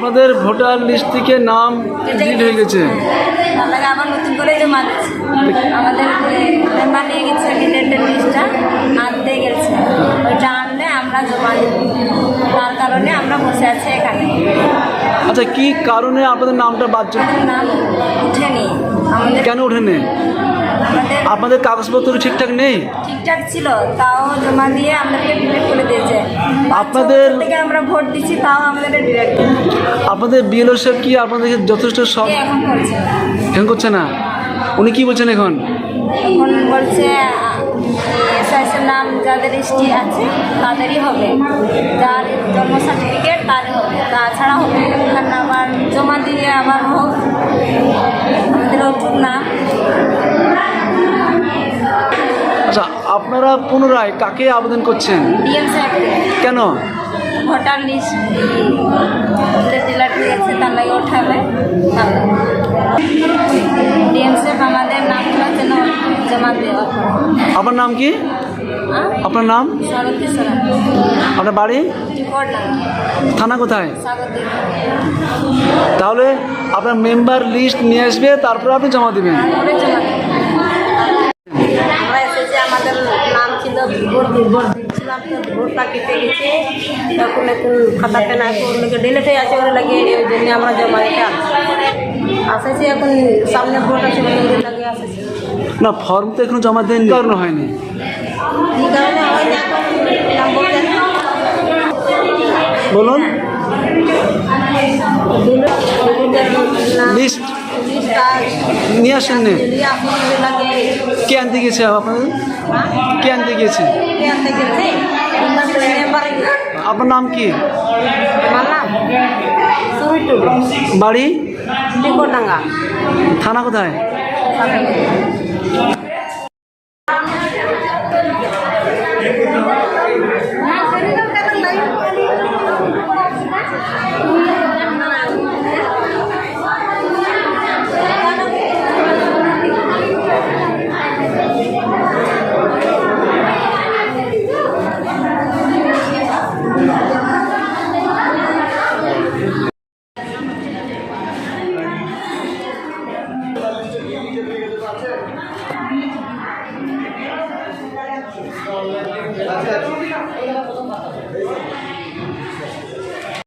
আপনাদের voter list থেকে নাম ডিলিট হয়ে গেছে, আবার নতুন করে জমা দিচ্ছে। আমাদের মেম্বার নিয়ে গেছে ডিলেটের লিস্টটা আনতে গেছে, ওইটা আনলে আমরা জমা দেব। তার কারণে আমরা বসে আছি এখানে। আচ্ছা, কি কারণে আপনাদের নামটা বাদ যাবে? নাম উঠেনি আমাদের। কেন ওঠেনি? আপনাদের কাগজপত্র ঠিকঠাক নেই? ঠিকঠাক ছিল, তাও জমা দিয়ে আমাদেরকে ডিলেট করে দিয়েছে। আপনাদের থেকে আমরা ভোট দিচ্ছি, তাও আমাদের ডিলেট। আপনাদের বিএলও সাহেব কি আপনাদেরকে যথেষ্ট সব এখন করছে? এখন করছে না। উনি কি বলছেন এখন? এখন বলছে এসআইসের নাম যাদের লিস্টে আছে তাদেরই হবে, যার জন্ম সার্টিফিকেট তারই হবে, তাছাড়া হবে না। আবার জমা দিয়ে আবার হোক আমাদের ওটুক না। আচ্ছা, আপনারা পুনরায় কাকে আবেদন করছেন? ডিএম সাহেব। কেন? ভোটার লিস্ট ডিলার দিয়েছে, তার লাগে ওঠাবে। ডিএম সাহেব আমাদের নামগুলো যেন জমা দেওয়া। আপনার নাম কি? আপনার নাম? শরতী সরেন। আপনার বাড়ি? থানা কোথায়? স্বাগতিক। তাহলে আপনার মেম্বার লিস্ট নিয়ে আসবে, তারপরে আপনি জমা দেবেন। আমরা এসেছি, আমাদের নাম ছিল ভোট দিচ্ছিলাম, তো ভোটটা কেটে গেছে। এখন এখন খাতা পেনা এখন ডিলেট হয়ে আছে, ওরা লাগিয়ে ওই জন্য আমরা জমা দিতে আসেছি। এখন সামনে ভোট আছে বলে লাগিয়ে আসেছি। না, ফর্ম তো এখনো জমা দেন, কারণ হয়নি। এই কারণে হয়নি, এখন নাম বলছেন। বলুন। লিস্ট নিয়ে আসেন নে। কে আনতে গেছে আপনাদের? কে আনতে গেছে? আপনার নাম কি? বাড়ি? থানা কোথায়?